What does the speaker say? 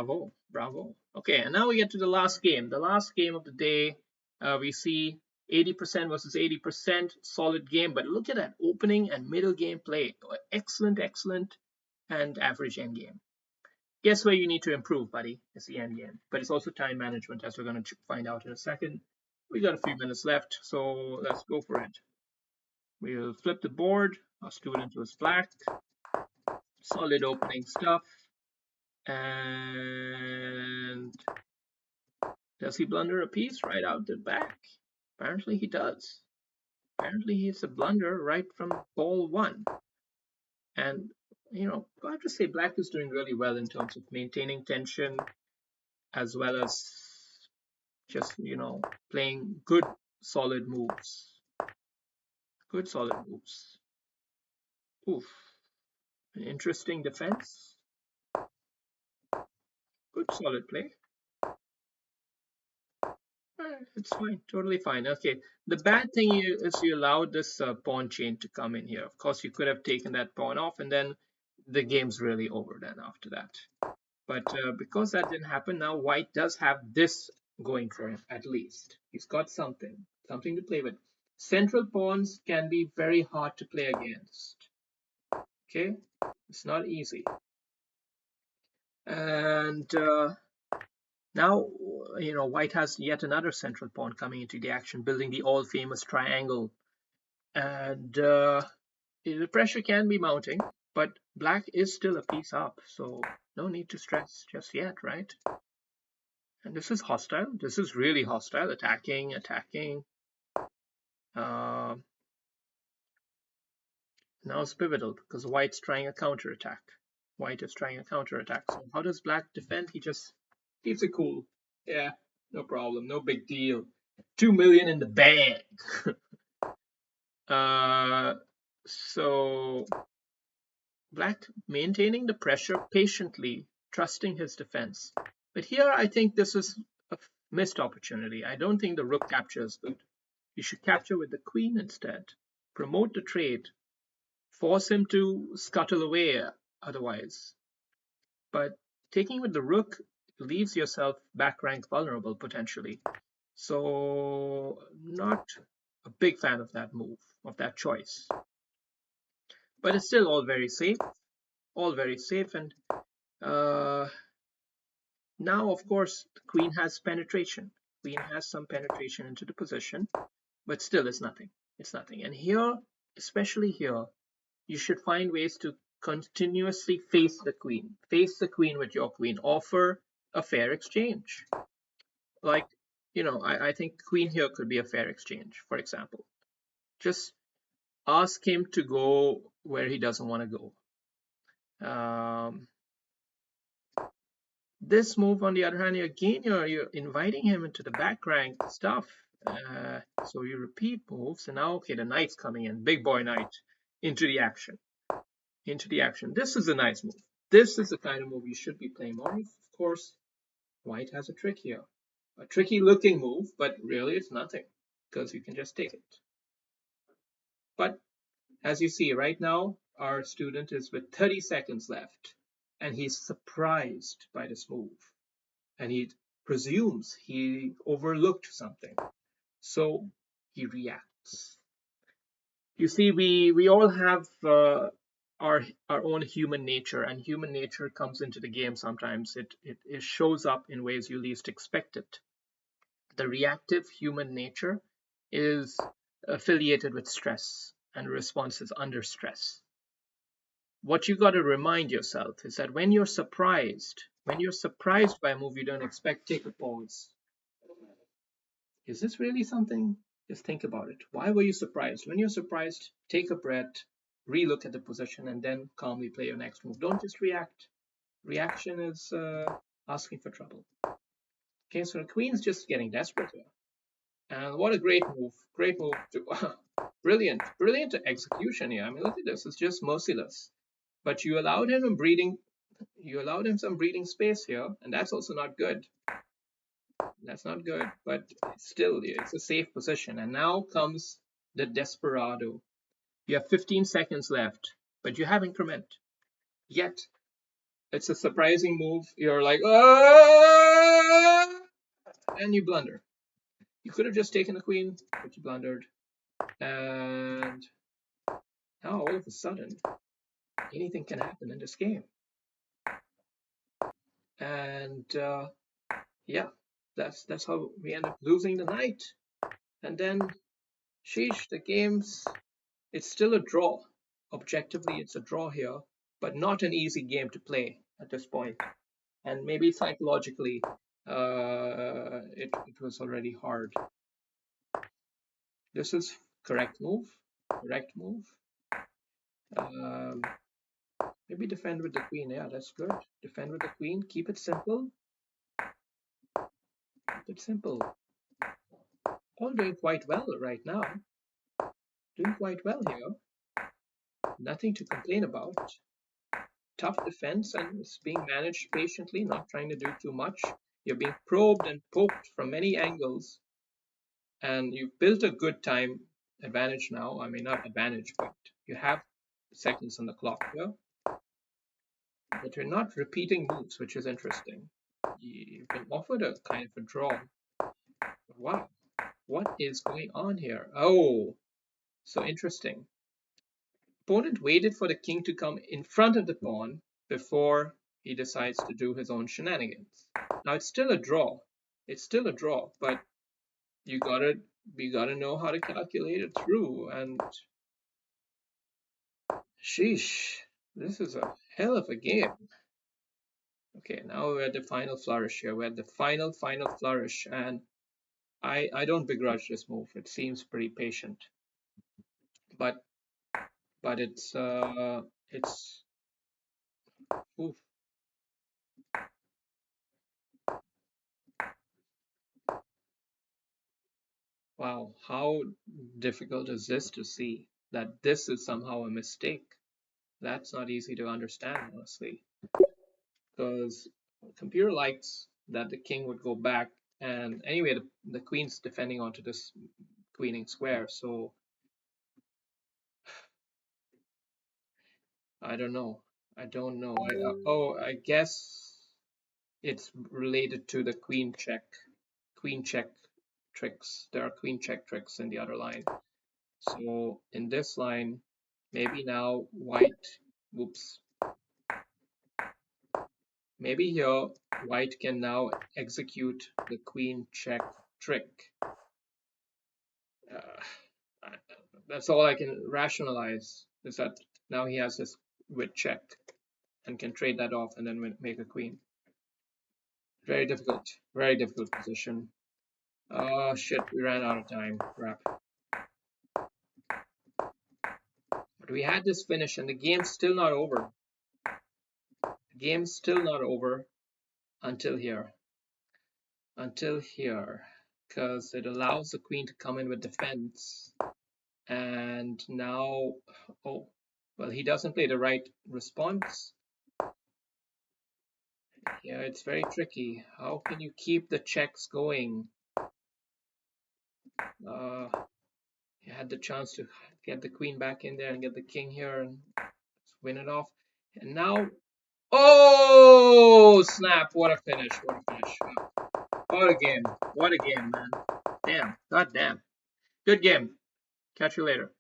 Bravo, bravo. Okay, and now we get to the last game. The last game of the day, we see 80% versus 80%, solid game. But look at that opening and middle game play. Excellent, excellent, and average end game. Guess where you need to improve, buddy? It's the end game. But it's also time management, as we're going to find out in a second. We got a few minutes left, so let's go for it. We'll flip the board. Our student was black. Solid opening stuff. And does he blunder a piece right out the back? Apparently he does. Apparently he's a blunder right from ball one. And, I have to say black is doing really well in terms of maintaining tension as well as just, playing good solid moves. Good solid moves. Oof. An interesting defense. Good solid play. It's fine, totally fine. Okay, the bad thing is you allowed this pawn chain to come in here. Of course, you could have taken that pawn off, and then the game's really over then after that. But because that didn't happen, now white does have this going for him at least. He's got something to play with. Central pawns can be very hard to play against. Okay, it's not easy. And now, white has yet another central pawn coming into the action, building the all-famous triangle. And the pressure can be mounting, but black is still a piece up, so no need to stress just yet, right? And this is hostile. This is really hostile. Attacking. Now it's pivotal because white's trying a counterattack. White is trying a counterattack. So how does black defend? He just keeps it cool. Yeah, no problem, no big deal. 2 million in the bag. So black maintaining the pressure patiently, trusting his defense. But here I think this is a missed opportunity. I don't think the rook capture is good. You should capture with the queen instead. Promote the trade. Force him to scuttle away otherwise. But taking with the rook leaves yourself back rank vulnerable potentially. So not a big fan of that move, of that choice. But it's still all very safe. And now, of course, the queen has penetration. Queen has some penetration into the position, but still it's nothing. It's nothing. And here, especially here, you should find ways to continuously face the queen. Face the queen with your queen. Offer a fair exchange. Like, I think queen here could be a fair exchange, for example. Just ask him to go where he doesn't want to go. This move, on the other hand, again, you're inviting him into the back rank stuff. So you repeat moves, and now, okay, the knight's coming in. Big boy knight into the action. This is a nice move. This is the kind of move you should be playing more of. Of course, white has a trick here. A tricky looking move, but really it's nothing because you can just take it. But as you see right now, our student is with 30 seconds left, and he's surprised by this move. And he presumes he overlooked something. So he reacts. You see, we all have our own human nature, and human nature comes into the game sometimes. It shows up in ways you least expect it. The reactive human nature is affiliated with stress and responses under stress. What you got to remind yourself is that when you're surprised by a move you don't expect, take a pause. Is this really something? Just think about it. Why were you surprised? When you're surprised, take a breath, relook at the position, and then calmly play your next move. Don't just react. Reaction is asking for trouble. Okay, so the queen's just getting desperate here. And what a great move. Great move. Brilliant execution here. I mean, look at this. It's just merciless. But you allowed him some breathing space here, and that's also not good. That's not good, but still, it's a safe position. And now comes the desperado. You have 15 seconds left, but you have increment. Yet, It's a surprising move. You're like, oh, and you blunder. You could have just taken the queen, but you blundered. And now all of a sudden, anything can happen in this game. And yeah, that's how we end up losing the knight. And then, sheesh, the game's, it's still a draw. Objectively, it's a draw here, but not an easy game to play at this point. And maybe psychologically, it was already hard. This is correct move. Correct move. Maybe defend with the queen. Yeah, that's good. Defend with the queen. Keep it simple. Keep it simple. All doing quite well right now. Doing quite well here. Nothing to complain about. Tough defense, and it's being managed patiently, not trying to do too much. You're being probed and poked from many angles, and you've built a good time advantage now. I mean, not advantage, but you have seconds on the clock here. But you're not repeating moves, which is interesting. You've been offered a kind of a draw. Wow, what is going on here? Oh, so interesting. Opponent waited for the king to come in front of the pawn before he decides to do his own shenanigans. Now it's still a draw. It's still a draw, but you gotta know how to calculate it through. And sheesh, this is a hell of a game. Okay, now we're at the final flourish here. We're at the final flourish, and I don't begrudge this move. It seems pretty patient, but it's oof. Wow, how difficult is this to see that this is somehow a mistake? That's not easy to understand, honestly, because computer likes that the king would go back, and anyway, the queen's defending onto this queening square, so I don't know. I don't know. Oh, I guess it's related to the queen check tricks. There are queen check tricks in the other line. So in this line, maybe now white, whoops. Maybe here white can now execute the queen check trick. That's all I can rationalize, is that now he has this with check and can trade that off and then make a queen. Very difficult position. Oh shit, we ran out of time. Crap. But we had this finish, and the game's still not over. The game's still not over until here. Until here. Because it allows the queen to come in with defense. And now, oh, well, he doesn't play the right response. Yeah, it's very tricky. How can you keep the checks going? He had the chance to get the queen back in there and get the king here and win it off. And now, oh snap! What a finish! What a finish! What a game! What a game, man! Damn! God damn! Good game. Catch you later.